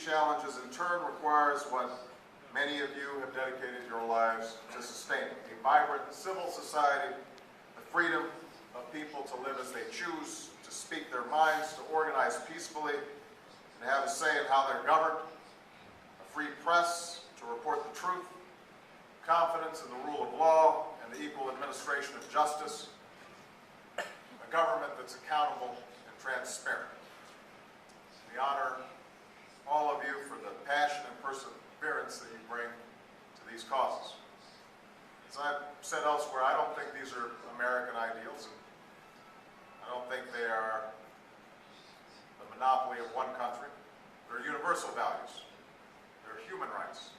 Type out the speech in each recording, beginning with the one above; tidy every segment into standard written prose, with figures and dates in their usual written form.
challenges in turn requires what many of you have dedicated your lives to sustaining: a vibrant civil society, the freedom of people to live as they choose, to speak their minds, to organize peacefully, and have a say in how they're governed, a free press to report the truth, confidence in the rule of law and the equal administration of justice, a government that's accountable and transparent. We honor all of you for the passion and perseverance that you bring to these causes. As I've said elsewhere, I don't think these are American ideals, and I don't think they are the monopoly of one country. They're universal values. They're human rights.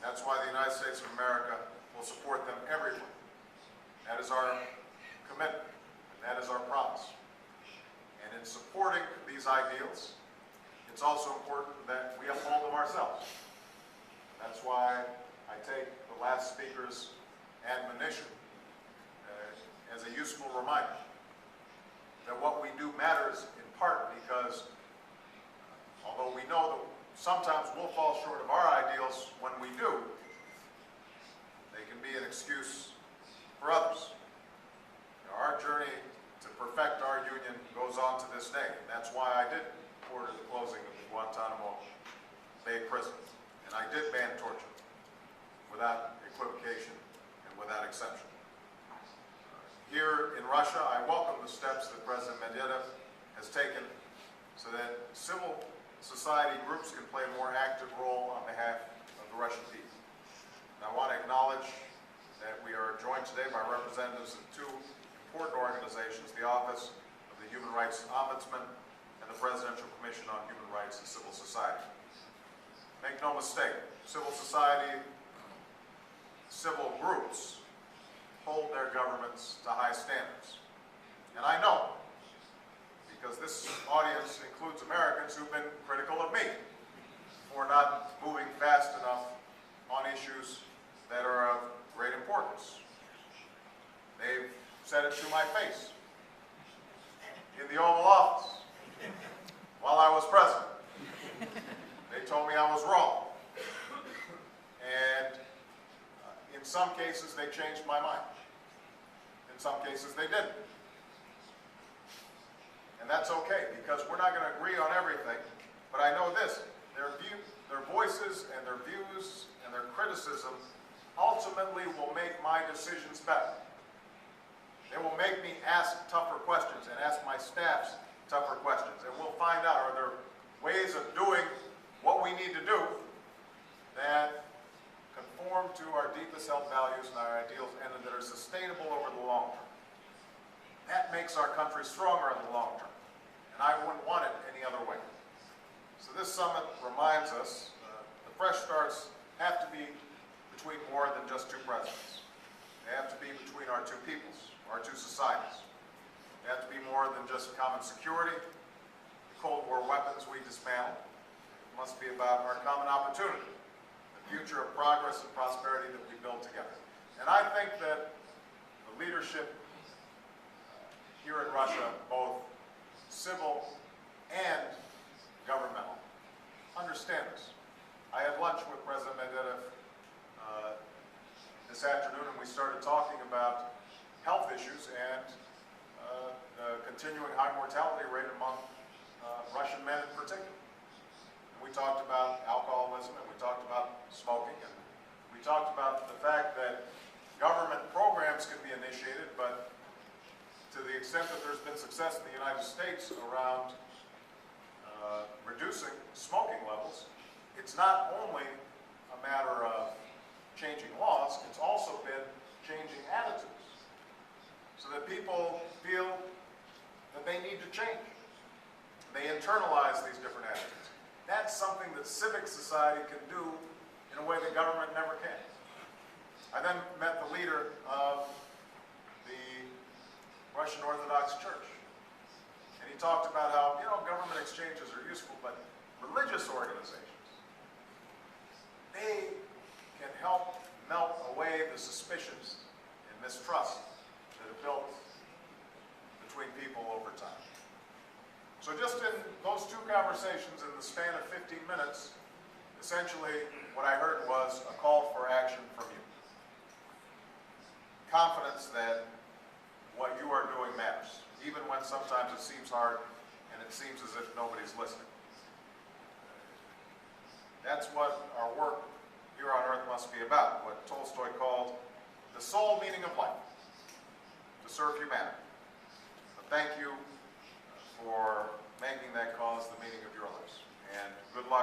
That's why the United States of America will support them everywhere. That is our commitment, and that is our promise. And in supporting these ideals, it's also important that we uphold them ourselves. That's why I take the last speaker's admonition as a useful reminder that what we do matters in part because although we know that sometimes we'll fall short of our ideals, when we do, they can be an excuse for others. Our journey to perfect our union goes on to this day. That's why I did order the closing of the Guantanamo Bay prison. And I did ban torture without equivocation and without exception. Here in Russia, I welcome the steps that President Medvedev has taken so that civil society groups can play a more active role on behalf of the Russian people. And I want to acknowledge that we are joined today by representatives of two important organizations, the Office of the Human Rights Ombudsman and the Presidential Commission on Human Rights and Civil Society. Make no mistake, civil society, civil groups hold their governments to high standards. And I know, because this audience includes Americans who've been critical of me for not moving fast enough on issues that are of great importance. They've said it to my face in the Oval Office while I was president. They told me I was wrong. And in some cases, they changed my mind. In some cases, they didn't. And that's okay, because we're not going to agree on everything. But I know this, their voices and their views and their criticism ultimately will make my decisions better. They will make me ask tougher questions and ask my staffs tougher questions. And we'll find out, are there ways of doing what we need to do that conform to our deepest held values and our ideals and that are sustainable over the long term. That makes our country stronger in the long term. And I wouldn't want it any other way. So this summit reminds us the fresh starts have to be between more than just two presidents. They have to be between our two peoples, our two societies. They have to be more than just common security, the Cold War weapons we dismantled. It must be about our common opportunity, the future of progress and prosperity that we build together. And I think that the leadership here in Russia, both civil and governmental, understand this. I had lunch with President Medvedev this afternoon, and we started talking about health issues and the continuing high mortality rate among Russian men in particular. And we talked about alcoholism, and we talked about smoking, and we talked about the fact that government programs can be initiated, but to the extent that there's been success in the United States around reducing smoking levels, it's not only a matter of changing laws, it's also been changing attitudes so that people feel that they need to change. They internalize these different attitudes. That's something that civic society can do in a way that government never can. I then met the leader of the Russian Orthodox Church. And he talked about how, government exchanges are useful, but religious organizations, they can help melt away the suspicions and mistrust that have built between people over time. So just in those two conversations in the span of 15 minutes, essentially what I heard was a call for action from you. Confidence that what you are doing matters, even when sometimes it seems hard and it seems as if nobody's listening. That's what our work here on earth must be about, what Tolstoy called the sole meaning of life, to serve humanity. But thank you for making that cause the meaning of your lives, and good luck